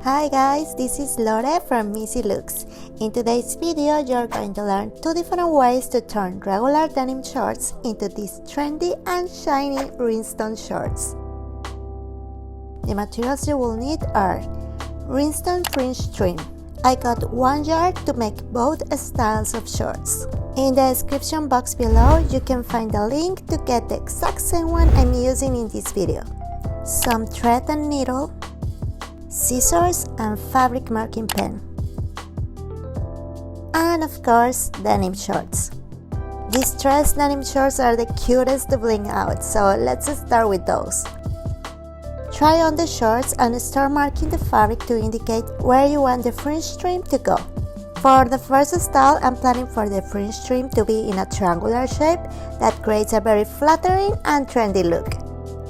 Hi guys, this is Lore from Missy Looks. In today's video, you're going to learn 2 different ways to turn regular denim shorts into these trendy and shiny rhinestone shorts. The materials you will need are Rhinestone Fringe trim. I got 1 yard to make both styles of shorts. In the description box below, you can find a link to get the exact same one I'm using in this video. Some thread and needle, scissors and fabric marking pen, and of course denim shorts. These dress denim shorts are the cutest to bling out, so let's start with those. Try on the shorts and start marking the fabric to indicate where you want the fringe trim to go. For the first style, I'm planning for the fringe trim to be in a triangular shape that creates a very flattering and trendy look.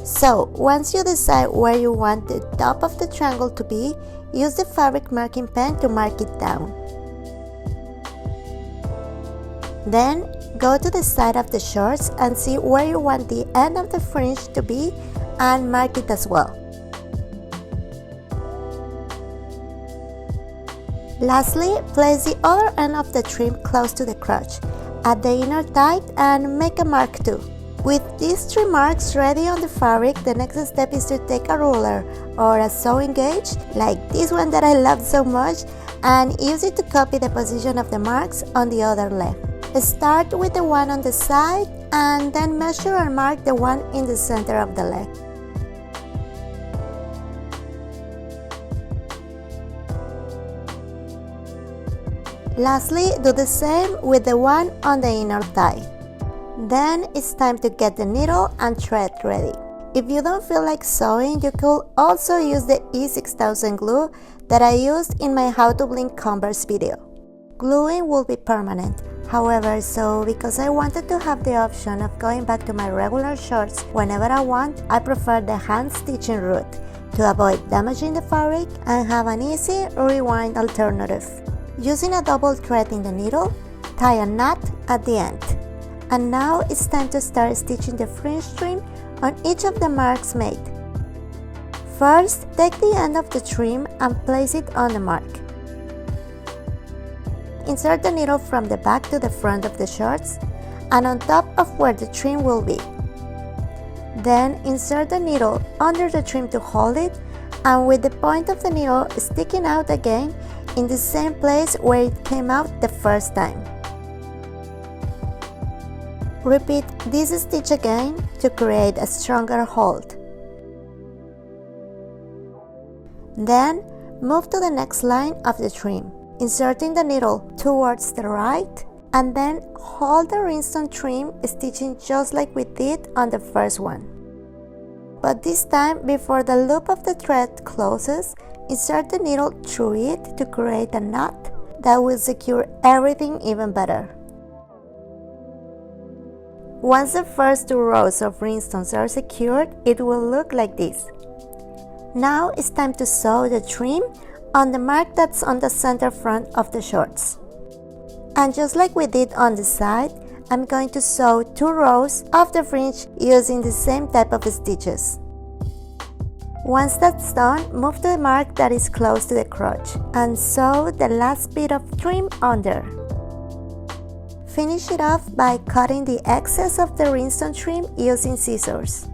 So, once you decide where you want the top of the triangle to be, use the fabric marking pen to mark it down. Then, go to the side of the shorts and see where you want the end of the fringe to be and mark it as well. Lastly, place the other end of the trim close to the crotch, at the inner thigh, and make a mark too. With these 3 marks ready on the fabric, the next step is to take a ruler or a sewing gauge, like this one that I love so much, and use it to copy the position of the marks on the other leg. Start with the one on the side and then measure and mark the one in the center of the leg. Lastly, do the same with the one on the inner thigh. Then it's time to get the needle and thread ready. If you don't feel like sewing, you could also use the E6000 glue that I used in my How to Bling Converse video. Gluing will be permanent. However, because I wanted to have the option of going back to my regular shorts whenever I want, I prefer the hand stitching route to avoid damaging the fabric and have an easy rewind alternative. Using a double thread in the needle, tie a knot at the end. And now it's time to start stitching the fringe trim on each of the marks made. First, take the end of the trim and place it on the mark. Insert the needle from the back to the front of the shorts and on top of where the trim will be. Then insert the needle under the trim to hold it, and with the point of the needle sticking out again in the same place where it came out the first time. Repeat this stitch again to create a stronger hold. Then move to the next line of the trim, inserting the needle towards the right, and then hold the rhinestone trim, stitching just like we did on the first one. But this time, before the loop of the thread closes, insert the needle through it to create a knot that will secure everything even better. Once the first 2 rows of rhinestones are secured, it will look like this. Now it's time to sew the trim on the mark that's on the center front of the shorts. And just like we did on the side, I'm going to sew 2 rows of the fringe using the same type of stitches. Once that's done, move to the mark that is close to the crotch and sew the last bit of trim under. Finish it off by cutting the excess of the rhinestone trim using scissors.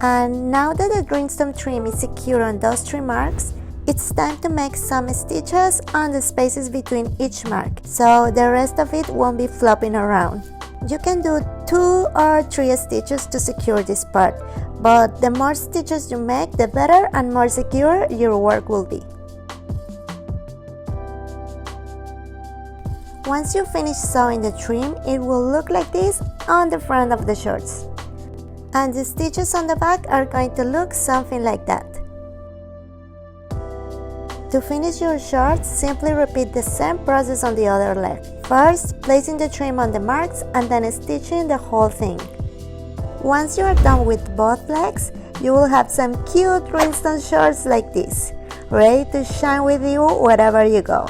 And now that the rhinestone trim is secure on those 3 marks, it's time to make some stitches on the spaces between each mark, so the rest of it won't be flopping around. You can do 2 or 3 stitches to secure this part, but the more stitches you make, the better and more secure your work will be. Once you finish sewing the trim, it will look like this on the front of the shorts. And the stitches on the back are going to look something like that. To finish your shorts, simply repeat the same process on the other leg. First, placing the trim on the marks and then stitching the whole thing. Once you are done with both legs, you will have some cute rhinestone shorts like this, ready to shine with you wherever you go.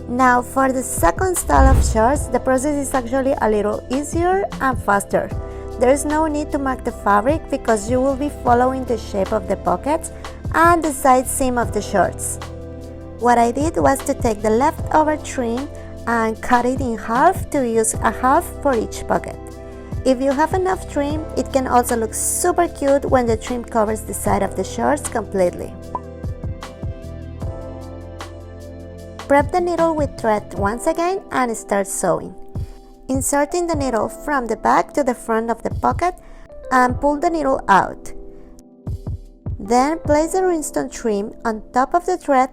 Now for the second style of shorts, the process is actually a little easier and faster. There's no need to mark the fabric because you will be following the shape of the pockets and the side seam of the shorts. What I did was to take the leftover trim and cut it in half to use a half for each pocket. If you have enough trim, it can also look super cute when the trim covers the side of the shorts completely. Prep the needle with thread once again and start sewing. Inserting the needle from the back to the front of the pocket and pull the needle out. Then place the rhinestone trim on top of the thread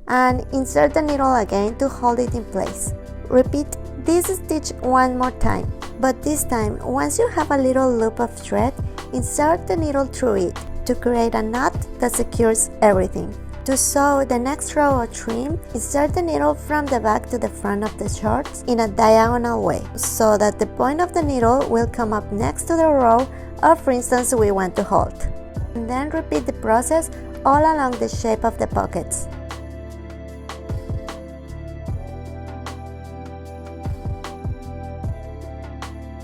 and insert the needle again to hold it in place. Repeat this stitch one more time, but this time, once you have a little loop of thread, insert the needle through it to create a knot that secures everything. To sew the next row of trim, insert the needle from the back to the front of the shorts in a diagonal way, so that the point of the needle will come up next to the row of rhinestones we want to hold. And then repeat the process all along the shape of the pockets.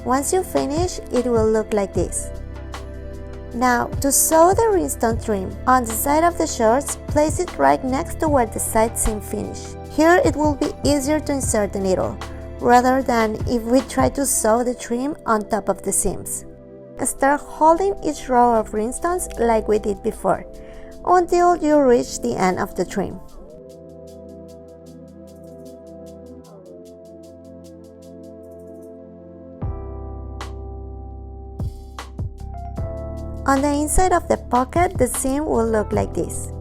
Once you finish, it will look like this. Now, to sew the rhinestone trim on the side of the shorts, place it right next to where the side seam finish. Here it will be easier to insert the needle, rather than if we try to sew the trim on top of the seams. Start holding each row of rhinestones like we did before, until you reach the end of the trim. On the inside of the pocket, the seam will look like this.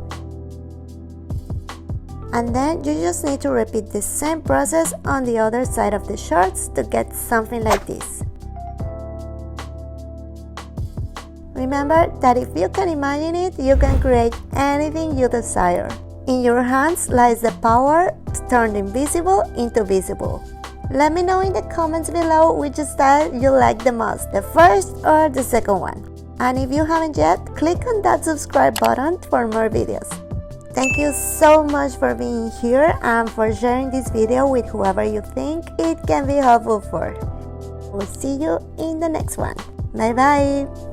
And then you just need to repeat the same process on the other side of the shorts to get something like this. Remember that if you can imagine it, you can create anything you desire. In your hands lies the power to turn invisible into visible. Let me know in the comments below which style you like the most, the first or the second one. And if you haven't yet, click on that subscribe button for more videos. Thank you so much for being here and for sharing this video with whoever you think it can be helpful for. We'll see you in the next one. Bye bye!